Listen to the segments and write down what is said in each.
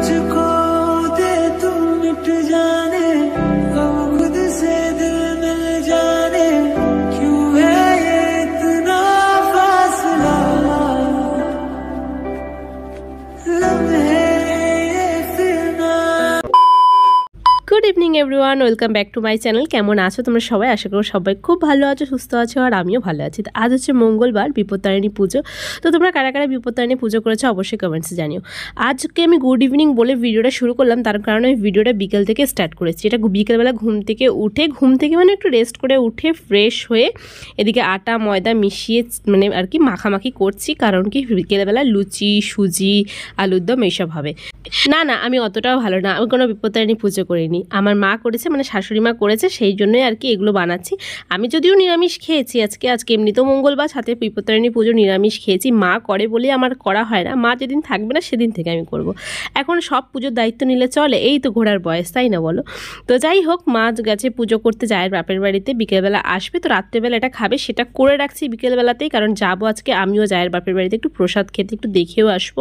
मुझको दे तू मिट जाने, हम खुद से दिल मिल जाने, क्यों है ये इतना फासला, लम्हे ये फिर ना। Good evening everyone, welcome back to my channel. কেমন আছো তোমরা সবাই? আশা করি সবাই খুব ভালো আছো, সুস্থ আছো, আর আমিও ভালো আছি। তো আজ হচ্ছে মঙ্গলবার, বিপত্তারিণী পুজো। তো তোমরা কারা কারা বিপত্তারিণী পুজো করেছো অবশ্যই কমেন্টসে জানিও। আজকে আমি গুড ইভিনিং বলে ভিডিওটা শুরু করলাম, তার কারণে আমি ভিডিওটা বিকেল থেকে স্টার্ট করেছি। এটা বিকেলবেলা ঘুম থেকে মানে একটু রেস্ট করে উঠে ফ্রেশ হয়ে এদিকে আটা ময়দা মিশিয়ে মানে আর কি মাখামাখি করছি, কারণ কি বিকেলবেলা লুচি সুজি আলুর দম এইসব হবে। না আমি অতটাও ভালো না, আমি কোনো বিপত্তারিণী পুজো করিনি, আমার মা করেছে, মানে শাশুড়ি মা করেছে, সেই জন্যই আর কি এগুলো বানাচ্ছি। আমি যদিও নিরামিষ খেয়েছি আজকে এমনিতেও মঙ্গলবার, সাথে বিপত্তারিণী পুজো নিরামিষ খেয়েছি। মা করে বলেই আমার করা হয় না, মা যেদিন থাকবে না সেদিন থেকে আমি করব। এখন সব পুজোর দায়িত্ব নিলে চলে? এই তো ঘোড়ার বয়স, তাই না বলো? তো যাই হোক, মা গেছে পুজো করতে যায় বাপের বাড়িতে, বিকেলবেলা আসবে, তো রাত্রেবেলা এটা খাবে, সেটা করে রাখছি বিকেলবেলাতেই, কারণ যাবো আজকে আমিও যাই বাপের বাড়িতে একটু প্রসাদ খেতে, একটু দেখেও আসবো,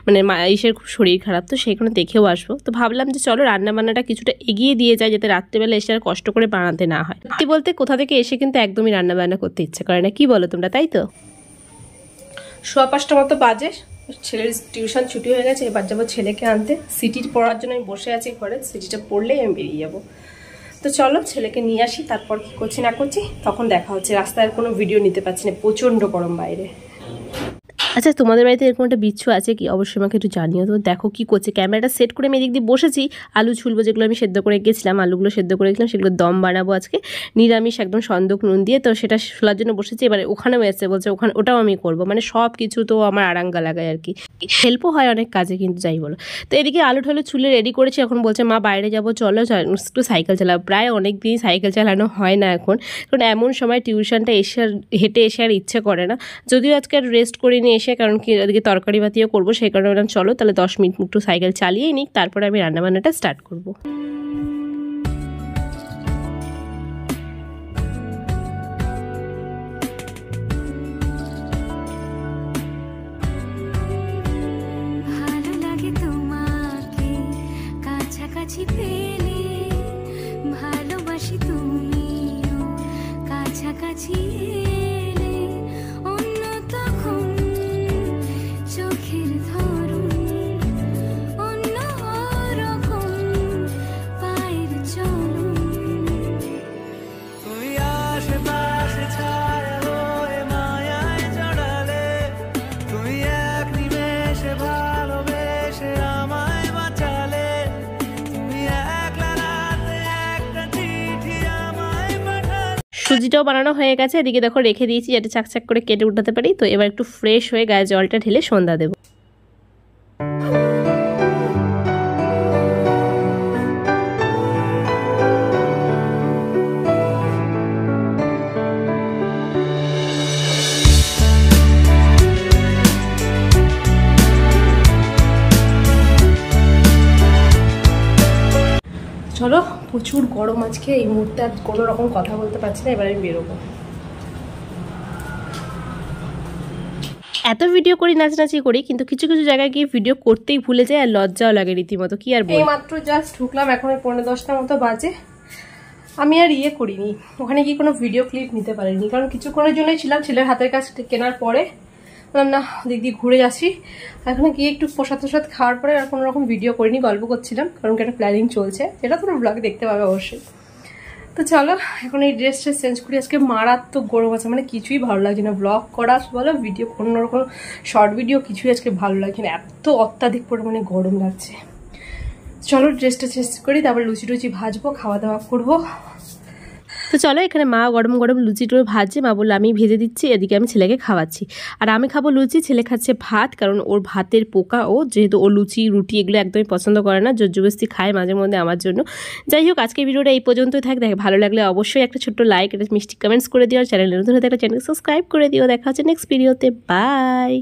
মানে মায়ের খুব শরীর খারাপ, তো সেখানে দেখেও আসবো। তো ভাবলাম যে চলো রান্নাবান্নাটা কিছুটা এগিয়ে দিয়ে যায়, যাতে রাত্রেবেলা এসে আর কষ্ট করে বানাতে না হয়। সত্যি বলতে কোথা থেকে এসে কিন্তু একদমই রান্নাবান্না করতে ইচ্ছে করে না, কি বলো তোমরা? তাই তো। 5:15 মতো বাজে, ছেলের টিউশন ছুটি হয়ে গেছে, এবার যাবো ছেলেকে আনতে। সিটির পড়ার জন্য আমি বসে আছি ঘরে, সিটিটা পড়লেই আমি বেরিয়ে যাবো। তো চলো ছেলেকে নিয়ে আসি, তারপর কি করছি না করছি তখন দেখা হচ্ছে। রাস্তায় কোনো ভিডিও নিতে পারছি না, প্রচণ্ড গরম বাইরে। আচ্ছা, তোমাদের বাড়িতে এরকম একটা বিচ্ছু আছে কি? অবশ্যই আমাকে একটু জানিও। তো দেখো কি করছে, ক্যামেরাটা সেট করে আমি এদিক দিয়ে বসেছি, আলু ছুলবো, যেগুলো আমি সেদ্ধ করে গেছিলাম, আলুগুলো সেদ্ধ করে গেছিলাম, সেগুলো দম বানাবো আজকে নিরামিষ একদম সন্দক নুন দিয়ে। তো সেটা শোলার জন্য বসেছি, এবারে ওখানেও এসে বলছে ওটাও আমি করবো, মানে সব কিছু তো আমার আরাঙ্গা লাগায় আর কি, হেল্পও হয় অনেক কাজে, কিন্তু যাই বলো। তো এদিকে আলু ঠালু ছুলে রেডি করেছি, এখন বলছে মা বাইরে যাবো, চলো একটু সাইকেল চালাবো। প্রায় অনেক দিনই সাইকেল চালানো হয় না এখন, কারণ এমন সময় টিউশনটা এসে হেঁটে এসে আর ইচ্ছে করে না। যদিও আজকে আর রেস্ট করিনি এসে, কারণ কি এদিকে তরকারি বাতিও করবো, সেই কারণে বললাম চলো তাহলে 10 মিনিট একটু সাইকেল চালিয়েই নিই, তারপরে আমি রান্নাবান্নাটা স্টার্ট করবো। ভালো লাগে তোমাকে কাছাকাছি পেলে, ভালোবাসি তুমিও কাছাকাছি এলে, অন্য তখন চোখের ধরুন অন্য রকম পায়ের চলুন। তুমি আশেপাশে ছায়া হয়ে মায়ায় জড়ালে, তুমি এক নিমেষে ভালোবেসে আমায় বাঁচালে, তুমি একলা রাতে একটা চিঠি আমায় পাঠালে। সুজিটাও বানানো হয়ে গেছে, এদিকে দেখো রেখে দিয়েছি যাতে চাকচাক করে কেটে উঠাতে পারি। তো এবার একটু ফ্রেশ হয়ে গায়ে জলটা ঢেলে সন্ধ্যা দেবো। চলো, প্রচুর গরম আজকে, এই মুহূর্তে আর কোনো রকম কথা বলতে পারছি না, এবার আমি বেরোবো। এত ভিডিও করি, নাচানাচি করি, কিন্তু কিছু কিছু জায়গায় গিয়ে ভিডিও করতেই ভুলে যায়, আর লজ্জাও লাগে রীতিমতো, কি আর বলবো। এই মাত্র জাস্ট ঢুকলাম, এখন 9:45 মতো বাজে। আমি আর করিনি, ওখানে গিয়ে কোনো ভিডিও ক্লিপ নিতে পারিনি, কারণ কিছুক্ষণের জন্যই ছিলাম, ছেলের হাতের কাজ কেনার পরে বললাম না দিক দিয়ে ঘুরে আসি। এখন গিয়ে একটু প্রসাদ খাওয়ার পরে আর কোনো রকম ভিডিও করিনি, গল্প করছিলাম, কারণ কি একটা প্ল্যানিং চলছে, এটা তোমরা ব্লগে দেখতে পাবে অবশ্যই। তো চলো এখন এই ড্রেসটা চেঞ্জ করি, আজকে মারাত্মক গরম আছে, মানে কিছুই ভালো লাগছে না, ব্লগ করা বলো ভিডিও কোনো রকম শর্ট ভিডিও কিছুই আজকে ভালো লাগছে না, এত অত্যাধিক পরিমাণে গরম লাগছে। চলো ড্রেসটা চেঞ্জ করি, তারপর লুচি টুচি ভাজবো, খাওয়া দাওয়া করবো। তো চলো, এখানে মা গরম গরম লুচি টুচি ভাজছে, মা বললো আমি ভেজে দিচ্ছি, এদিকে আমি ছেলেকে খাওয়াচ্ছি, আর আমি খাবো লুচি, ছেলে খাচ্ছে ভাত, কারণ ওর ভাতের পোকা, ও যেহেতু ও লুচি রুটি এগুলো একদমই পছন্দ করে না, জোরজবস্তি খায় মাঝে মধ্যে আমার জন্য। যাই হোক, আজকে ভিডিওটা এই পর্যন্তই থাক। দেখে ভালো লাগলে অবশ্যই একটা ছোট্ট লাইক, একটা মিষ্টি কমেন্টস করে দিও, আর চ্যানেলে নতুন হতে একটা চ্যানেল সাবস্ক্রাইব করে দিও। দেখা হচ্ছে নেক্সট ভিডিওতে, বাই।